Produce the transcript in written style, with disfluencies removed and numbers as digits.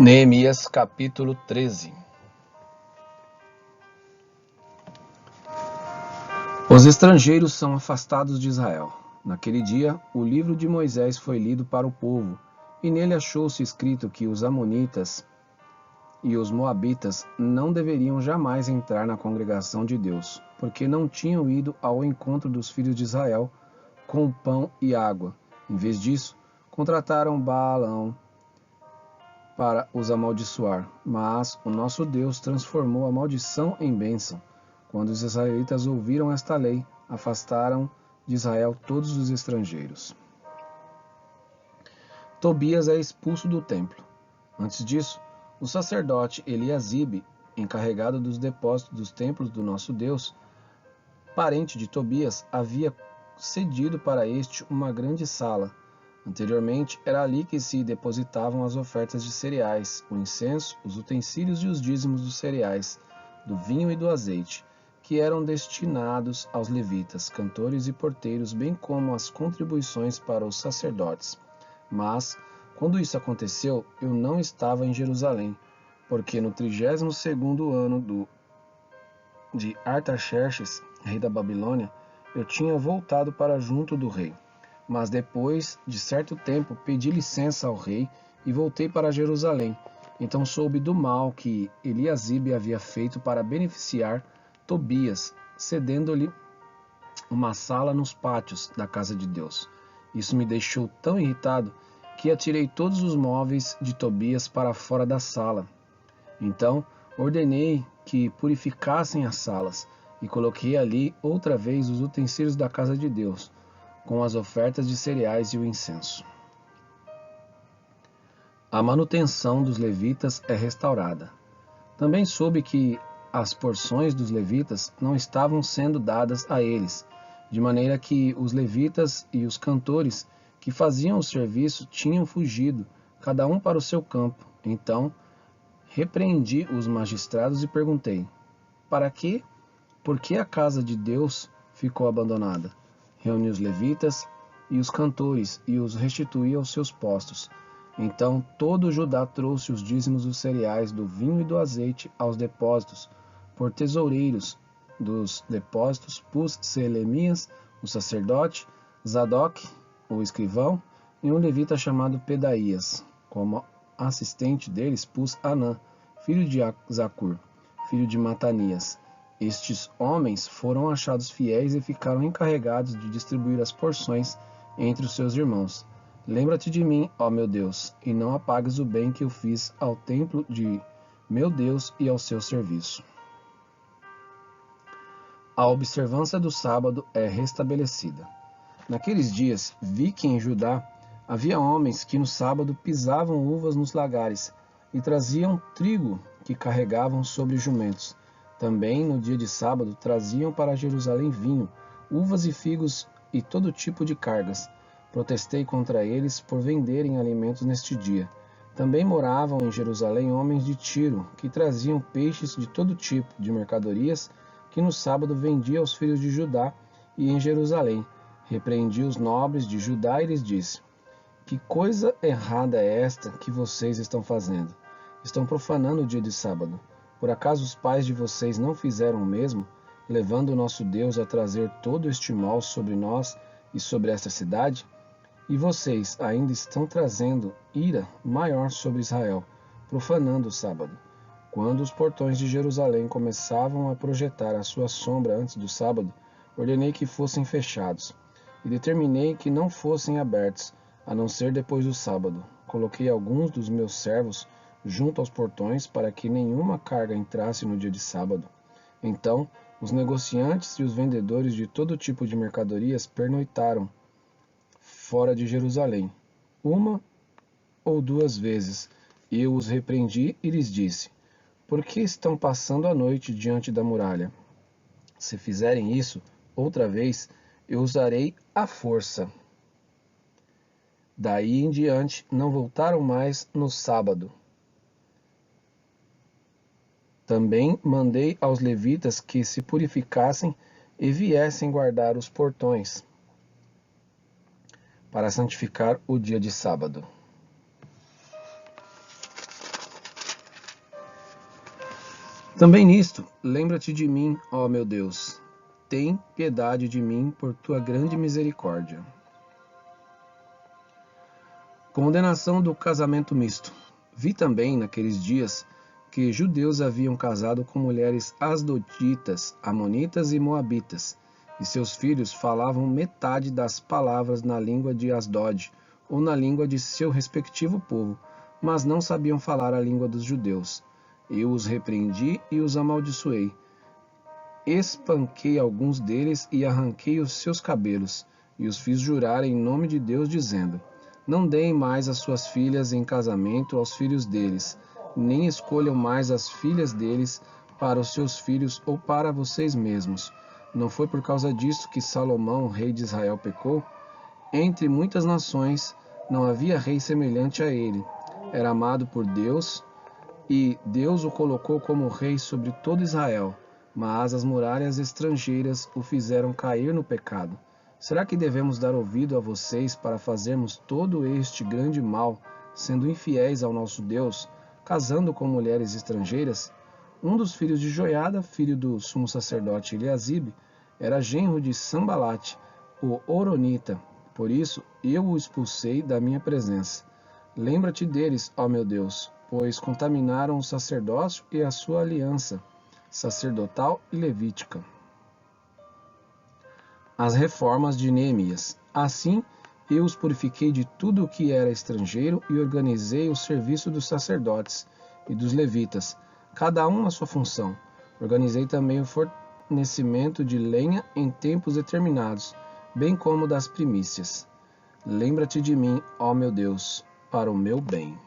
Neemias capítulo 13. Os estrangeiros são afastados de Israel. Naquele dia, o livro de Moisés foi lido para o povo, e nele achou-se escrito que os amonitas e os moabitas não deveriam jamais entrar na congregação de Deus, porque não tinham ido ao encontro dos filhos de Israel com pão e água. Em vez disso, contrataram Balaão para os amaldiçoar, mas o nosso Deus transformou a maldição em bênção. Quando os israelitas ouviram esta lei, afastaram de Israel todos os estrangeiros. Tobias é expulso do templo. Antes disso, o sacerdote Eliasibe, encarregado dos depósitos dos templos do nosso Deus, parente de Tobias, havia cedido para este uma grande sala. Anteriormente, era ali que se depositavam as ofertas de cereais, o incenso, os utensílios e os dízimos dos cereais, do vinho e do azeite, que eram destinados aos levitas, cantores e porteiros, bem como as contribuições para os sacerdotes. Mas, quando isso aconteceu, eu não estava em Jerusalém, porque no 32º ano de Artaxerxes, rei da Babilônia, eu tinha voltado para junto do rei. Mas depois de certo tempo pedi licença ao rei e voltei para Jerusalém. Então soube do mal que Eliasibe havia feito para beneficiar Tobias, cedendo-lhe uma sala nos pátios da casa de Deus. Isso me deixou tão irritado que atirei todos os móveis de Tobias para fora da sala. Então ordenei que purificassem as salas e coloquei ali outra vez os utensílios da casa de Deus, com as ofertas de cereais e o incenso. A manutenção dos levitas é restaurada. Também soube que as porções dos levitas não estavam sendo dadas a eles, de maneira que os levitas e os cantores que faziam o serviço tinham fugido, cada um para o seu campo. Então, repreendi os magistrados e perguntei: para quê? Por que a casa de Deus ficou abandonada? Reuni os levitas e os cantores e os restituí aos seus postos. Então todo Judá trouxe os dízimos dos cereais, do vinho e do azeite aos depósitos. Por tesoureiros dos depósitos pus Selemias, o sacerdote, Zadok, o escrivão, e um levita chamado Pedaías. Como assistente deles pus Anã, filho de Zacur, filho de Matanias. Estes homens foram achados fiéis e ficaram encarregados de distribuir as porções entre os seus irmãos. Lembra-te de mim, ó meu Deus, e não apagues o bem que eu fiz ao templo de meu Deus e ao seu serviço. A observância do sábado é restabelecida. Naqueles dias, vi que em Judá havia homens que no sábado pisavam uvas nos lagares e traziam trigo que carregavam sobre jumentos. Também no dia de sábado traziam para Jerusalém vinho, uvas e figos e todo tipo de cargas. Protestei contra eles por venderem alimentos neste dia. Também moravam em Jerusalém homens de Tiro, que traziam peixes de todo tipo de mercadorias, que no sábado vendia aos filhos de Judá e em Jerusalém. Repreendi os nobres de Judá e lhes disse: que coisa errada é esta que vocês estão fazendo? Estão profanando o dia de sábado. Por acaso os pais de vocês não fizeram o mesmo, levando o nosso Deus a trazer todo este mal sobre nós e sobre esta cidade? E vocês ainda estão trazendo ira maior sobre Israel, profanando o sábado. Quando os portões de Jerusalém começavam a projetar a sua sombra antes do sábado, ordenei que fossem fechados, e determinei que não fossem abertos, a não ser depois do sábado. Coloquei alguns dos meus servos junto aos portões para que nenhuma carga entrasse no dia de sábado. Então, os negociantes e os vendedores de todo tipo de mercadorias pernoitaram fora de Jerusalém, uma ou duas vezes, e eu os repreendi e lhes disse: por que estão passando a noite diante da muralha? Se fizerem isso outra vez, eu usarei a força. Daí em diante não voltaram mais no sábado. Também mandei aos levitas que se purificassem e viessem guardar os portões, para santificar o dia de sábado. Também nisto, lembra-te de mim, ó meu Deus. Tem piedade de mim por tua grande misericórdia. Condenação do casamento misto. Vi também, naqueles dias, que judeus haviam casado com mulheres asdoditas, amonitas e moabitas, e seus filhos falavam metade das palavras na língua de Asdod, ou na língua de seu respectivo povo, mas não sabiam falar a língua dos judeus. Eu os repreendi e os amaldiçoei. Espanquei alguns deles e arranquei os seus cabelos, e os fiz jurar em nome de Deus, dizendo: não deem mais as suas filhas em casamento aos filhos deles, nem escolham mais as filhas deles para os seus filhos ou para vocês mesmos. Não foi por causa disso que Salomão, rei de Israel, pecou? Entre muitas nações não havia rei semelhante a ele. Era amado por Deus, e Deus o colocou como rei sobre todo Israel, mas as muralhas estrangeiras o fizeram cair no pecado. Será que devemos dar ouvido a vocês para fazermos todo este grande mal, sendo infiéis ao nosso Deus, casando com mulheres estrangeiras? Um dos filhos de Joiada, filho do sumo sacerdote Eliasibe, era genro de Sambalate, o Horonita. Por isso eu o expulsei da minha presença. Lembra-te deles, ó meu Deus, pois contaminaram o sacerdócio e a sua aliança sacerdotal e levítica. As reformas de Neemias. Assim, eu os purifiquei de tudo o que era estrangeiro e organizei o serviço dos sacerdotes e dos levitas, cada um na sua função. Organizei também o fornecimento de lenha em tempos determinados, bem como das primícias. Lembra-te de mim, ó meu Deus, para o meu bem.